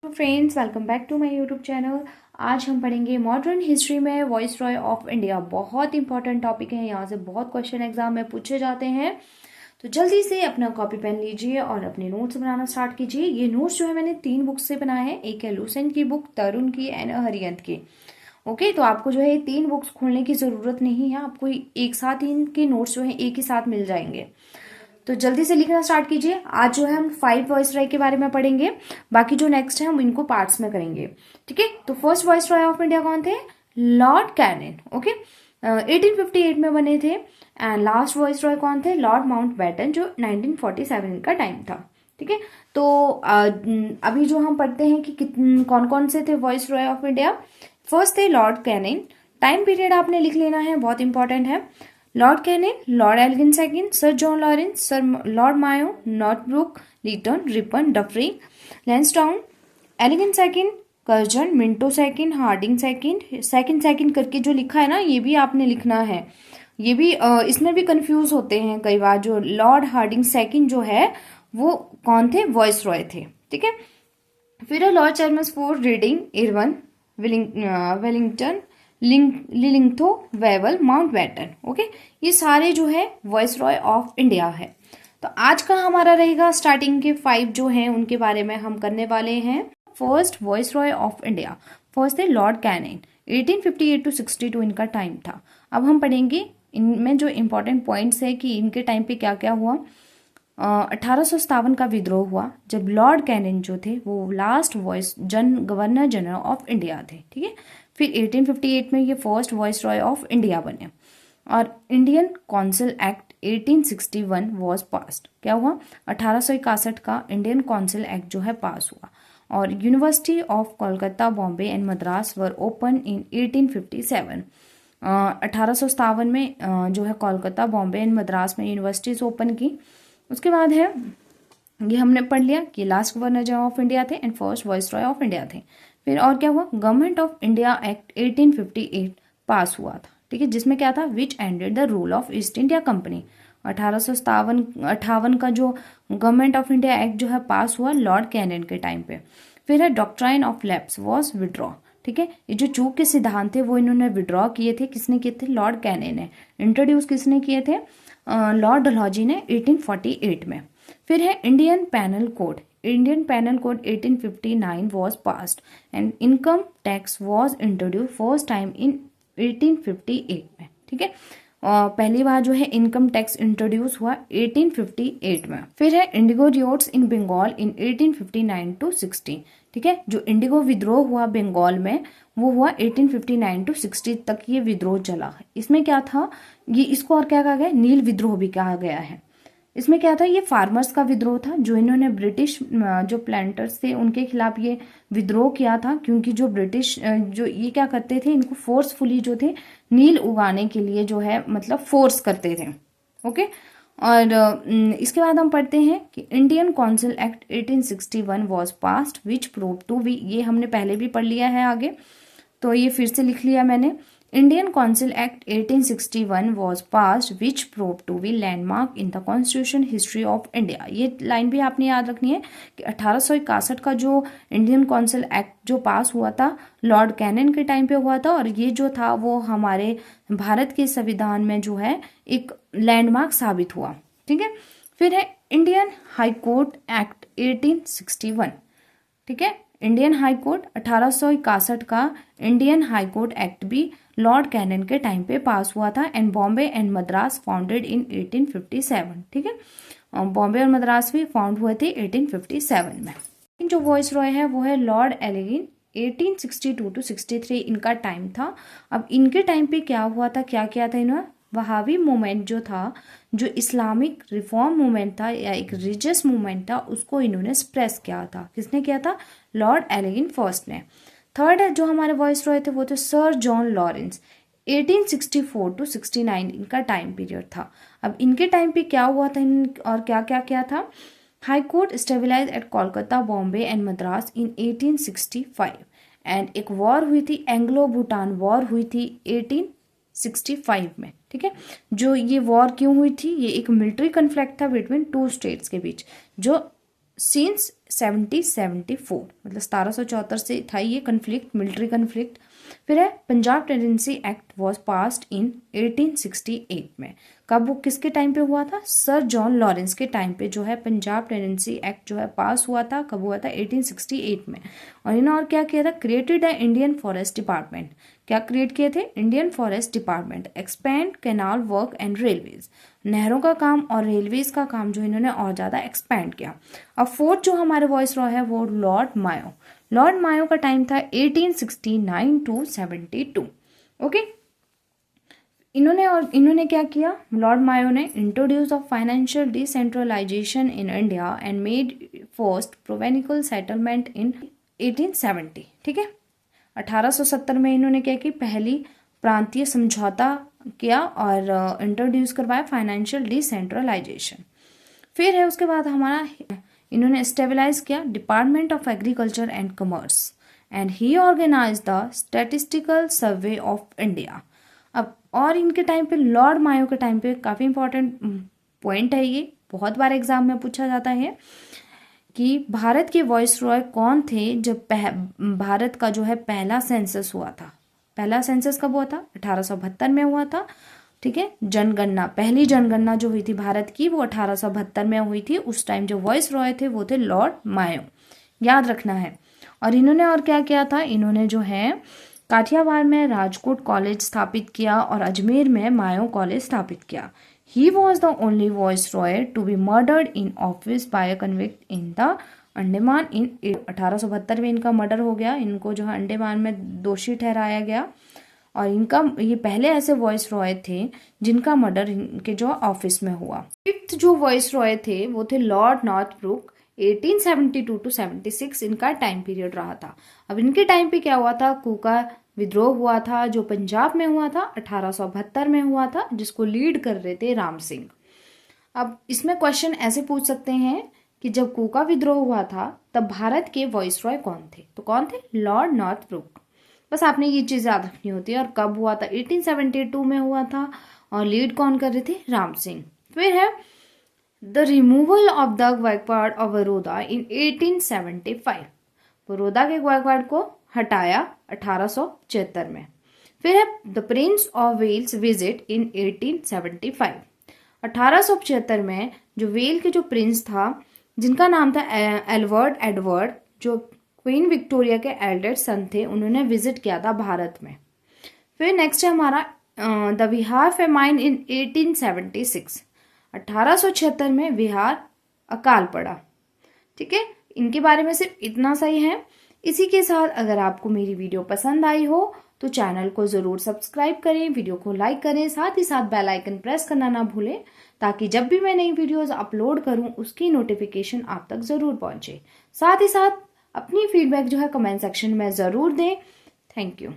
Friends, welcome back to my YouTube channel. आज हम पढ़ेंगे मॉडर्न हिस्ट्री में वॉइसरॉय ऑफ इंडिया। बहुत इंपॉर्टेंट टॉपिक है, यहाँ से बहुत क्वेश्चन एग्जाम में पूछे जाते हैं। तो जल्दी से अपना कॉपी पेन लीजिए और अपने नोट्स बनाना स्टार्ट कीजिए। ये नोट्स जो है मैंने 3 बुक से बनाए हैं। एक है लुसेंट की बुक, तरुण की एंड हरियंत की। ओके, तो आपको जो है 3 बुक्स खोलने की जरूरत नहीं है, आपको एक साथ इनके नोट्स जो है एक ही साथ मिल जाएंगे। तो जल्दी से लिखना स्टार्ट कीजिए। आज जो है हम 5 वॉइसरॉय के बारे में पढ़ेंगे, बाकी जो नेक्स्ट है हम इनको पार्ट्स में करेंगे। ठीक है, तो फर्स्ट वॉइसरॉय ऑफ इंडिया कौन थे? Lord Canning. ओके, 1858 में बने थे। एंड लास्ट वॉइसरॉय कौन थे? लॉर्ड माउंटबेटन, जो 1947 का टाइम था। ठीक है, तो अभी जो हम पढ़ते हैं कि कौन कौन से थे वॉइसरॉय ऑफ इंडिया। फर्स्ट थे लॉर्ड कैनिंग। टाइम पीरियड आपने लिख लेना है, बहुत इंपॉर्टेंट है। Lord Canning, Lord Elgin second, Sir John Lawrence, Sir Lord Mayo, Northbrook, Lytton, Ripon, Dufferin, Lansdowne, Elgin second, Curzon, Minto second, Hardinge second करके जो लिखा है ना, ये भी आपने लिखना है। ये भी इसमें भी कंफ्यूज होते हैं कई बार। जो लॉर्ड हार्डिंग सेकंड जो है वो कौन थे? वॉइसरॉय थे। ठीक है, फिर है Lord Chelmsford, Reading, Irwin, Willingdon, Linlithgow, Wavell, Mountbatten. Okay, ये सारे जो है वॉइसरॉय ऑफ इंडिया है। तो आज का हमारा रहेगा स्टार्टिंग के 5 जो हैं उनके बारे में हम करने वाले हैं। First viceroy of India, first है लॉर्ड कैनिंग। 1858 टू 62 इनका टाइम था। अब हम पढ़ेंगे इनमें जो इंपॉर्टेंट पॉइंट्स है कि इनके टाइम पे क्या क्या हुआ। 1857 का विद्रोह हुआ, जब लॉर्ड कैनिंग जो थे वो last governor general of India थे। ठीक है, फिर 1858 में ये फर्स्ट वॉइसरॉय ऑफ इंडिया बने। और Indian council act 1861 was passed. क्या हुआ? 1861 का इंडियन काउंसिल एक्ट जो है पास हुआ। और university of Kolkata, Bombay and Madras were open in 1857। 1857 में जो है कोलकाता, बॉम्बे एंड मद्रास में यूनिवर्सिटीज ओपन की। उसके बाद है, ये हमने पढ़ लिया कि last governor general of India थे and first viceroy of India थे। फिर और क्या हुआ? Government of India act 1858 pass हुआ था। ठीक है, जिसमें क्या था? Which ended the rule of East India Company. 1858 का जो गवर्नमेंट ऑफ इंडिया एक्ट जो है पास हुआ लॉर्ड कैनिंग के टाइम पे। फिर है doctrine of lapse was withdraw. ठीक है, ये जो चूक के सिद्धांत थे वो इन्होंने विड्रॉ किए थे। किसने किए थे? लॉर्ड कैनिंग ने। इंट्रोड्यूस किसने किए थे? लॉर्ड डलहौजी ने 1848 में। फिर है Indian panel code. Indian panel code 1859 was passed and income tax was introduce first time in 1858 में। ठीक है, पहली बार जो है इनकम टैक्स इंट्रोड्यूस हुआ 1858 में। फिर है indigo revolts in Bengal in 1859 to 60। ठीक है, जो इंडिगो विद्रोह हुआ बंगाल में वो हुआ 1859 टू 60 तक ये विद्रोह चला। इसमें क्या था? ये इसको और क्या कहा गया? नील विद्रोह भी कहा गया है। इसमें क्या था? ये फार्मर्स का विद्रोह था, जो इन्होंने ब्रिटिश जो प्लांटर्स थे उनके खिलाफ ये विद्रोह किया था। क्योंकि जो ब्रिटिश जो ये क्या करते थे, इनको फोर्सफुली जो थे नील उगाने के लिए जो है मतलब फोर्स करते थे। ओके, और इसके बाद हम पढ़ते हैं कि Indian council act 1861 was passed which prove to be. ये हमने पहले भी पढ़ लिया है आगे, तो ये फिर से लिख लिया मैंने। Indian council act 1861 was passed which prove to be landmark in the constitution history of India. ये लाइन भी आपने याद रखनी है कि 1861 का जो इंडियन काउंसिल एक्ट जो पास हुआ था लॉर्ड कैनिंग के टाइम पे हुआ था, और ये जो था वो हमारे भारत के संविधान में जो है एक लैंडमार्क साबित हुआ। ठीक है, फिर है इंडियन हाई कोर्ट एक्ट 1861। ठीक है, इंडियन हाई कोर्ट 1861 का इंडियन हाई कोर्ट एक्ट भी लॉर्ड कैनिंग के टाइम पे पास हुआ था। And Bombay and Madras founded in 1857। ठीक है, बॉम्बे और मद्रास भी फाउंड हुए थे 1857 में। जो वॉइसरॉय है वो है लॉर्ड एलिगिन। 1862 टू 63 इनका टाइम था। अब इनके टाइम पे क्या हुआ था, क्या किया था इन्होंने? वहाबी मूवमेंट जो था, जो इस्लामिक रिफॉर्म मूवमेंट था या एक रिलीजियस मूवमेंट था, उसको इन्होंने स्प्रेस किया था। किसने किया था? लॉर्ड एलिगिन फर्स्ट ने। थर्ड जो हमारे वॉइसरॉय थे वो थे सर जॉन लॉरेंस। 1864 टू 69 इनका टाइम पीरियड था। अब इनके टाइम पे क्या हुआ था और क्या क्या किया था? High court stabilise at Kolkata, Bombay and Madras in 1865। And एक वॉर हुई थी, एंग्लो भूटान वॉर हुई थी 1865 में। ठीक है, जो ये वॉर क्यों हुई थी? ये एक मिलिट्री कन्फ्लिक्ट था बिटवीन 2 स्टेट्स के बीच, जो सिंस 1774, मतलब 1774 से था ये कन्फ्लिक्ट, मिलिट्री कन्फ्लिक्ट। फिर है Punjab tenancy act was passed in 1868 में। कब वो किसके टाइम पे हुआ था? सर जॉन लॉरेंस के टाइम पे जो है पंजाब टेनेंसी एक्ट जो है पास हुआ था। कब हुआ था? 1868 में। और इन्होंने और क्या किया था? क्रिएटेड है इंडियन फॉरेस्ट डिपार्टमेंट। क्या क्रिएट किए थे? Indian forest department. Expand canal work and railways, नहरों का काम और रेलवेज का काम जो इन्होंने और ज़्यादा एक्सपेंड किया। अब फोर्थ जो हमारे वॉइस रॉय है वो लॉर्ड मायो। लॉर्ड मायो का टाइम था 1869 to 72। ओके, इन्होंने क्या किया? लॉर्ड मायो ने introduce of financial decentralisation in India and made first provincial settlement in 1870। ठीक है, 1870 में इन्होंने क्या की? पहली प्रांतीय समझौता किया और इंट्रोड्यूस करवाया फाइनेंशियल डिसेंट्रलाइजेशन। फिर है उसके बाद हमारा इन्होंने स्टेबलाइज किया department of agriculture and commerce and he organise the statistical survey of India. अब और इनके टाइम पे, लॉर्ड मायो के टाइम पे काफ़ी इंपॉर्टेंट पॉइंट है ये, बहुत बार एग्जाम में पूछा जाता है कि भारत के वॉइस रॉय कौन थे जब भारत का जो है पहला सेंसस हुआ था। पहला सेंसस कब हुआ था? 1872 में हुआ था। ठीक है, जनगणना, पहली जनगणना जो हुई थी भारत की वो 1872 में हुई थी। उस टाइम जो वॉइस रॉय थे वो थे लॉर्ड मायो, याद रखना है। और इन्होंने और क्या किया था? इन्होंने जो है काठियावाड़ में राजकोट कॉलेज स्थापित किया और अजमेर में मायो कॉलेज स्थापित किया। He was the only viceroy to be murdered in office by convict in the Andaman in 1872 में इनका मर्डर हो गया। इनको जो है अंडमान में दोषी ठहराया गया और इनका ये पहले ऐसे वॉइस रॉय थे जिनका मर्डर इनके जो ऑफिस में हुआ। फिफ्थ जो वॉइस रॉय थे वो थे लॉर्ड नॉर्थब्रुक। 1872 to 76 इनका टाइम पीरियड रहा था। अब इनके टाइम पे क्या हुआ था? कूका विद्रोह हुआ था जो पंजाब में हुआ था, 1872 में हुआ था, जिसको लीड कर रहे थे राम सिंह। अब इसमें क्वेश्चन ऐसे पूछ सकते हैं कि जब कूका विद्रोह हुआ था तब भारत के वॉइस रॉय कौन थे? तो कौन थे? Lord Northbrook. बस आपने ये चीज याद रखनी होती है। और कब हुआ था? 1872 में हुआ था और लीड कौन कर रहे थे? राम सिंह। फिर है the removal of the Gaekwad of Baroda in 1875। Baroda के गायकवाड़ को हटाया 1876 में। फिर है the Prince of Wales visit in 1875। 1875 में जो वेल के जो प्रिंस था जिनका नाम था एडवर्ड, जो क्वीन विक्टोरिया के एल्डर सन थे, उन्होंने विजिट किया था भारत में। फिर नेक्स्ट है हमारा द बिहार फेमाइन इन 1876। 1876 में बिहार अकाल पड़ा। ठीक है, इनके बारे में सिर्फ इतना सही है। इसी के साथ अगर आपको मेरी वीडियो पसंद आई हो तो चैनल को ज़रूर सब्सक्राइब करें, वीडियो को लाइक करें, साथ ही साथ बेल आइकन प्रेस करना ना भूलें ताकि जब भी मैं नई वीडियोस अपलोड करूं उसकी नोटिफिकेशन आप तक ज़रूर पहुंचे। साथ ही साथ अपनी फीडबैक जो है कमेंट सेक्शन में ज़रूर दें। Thank you.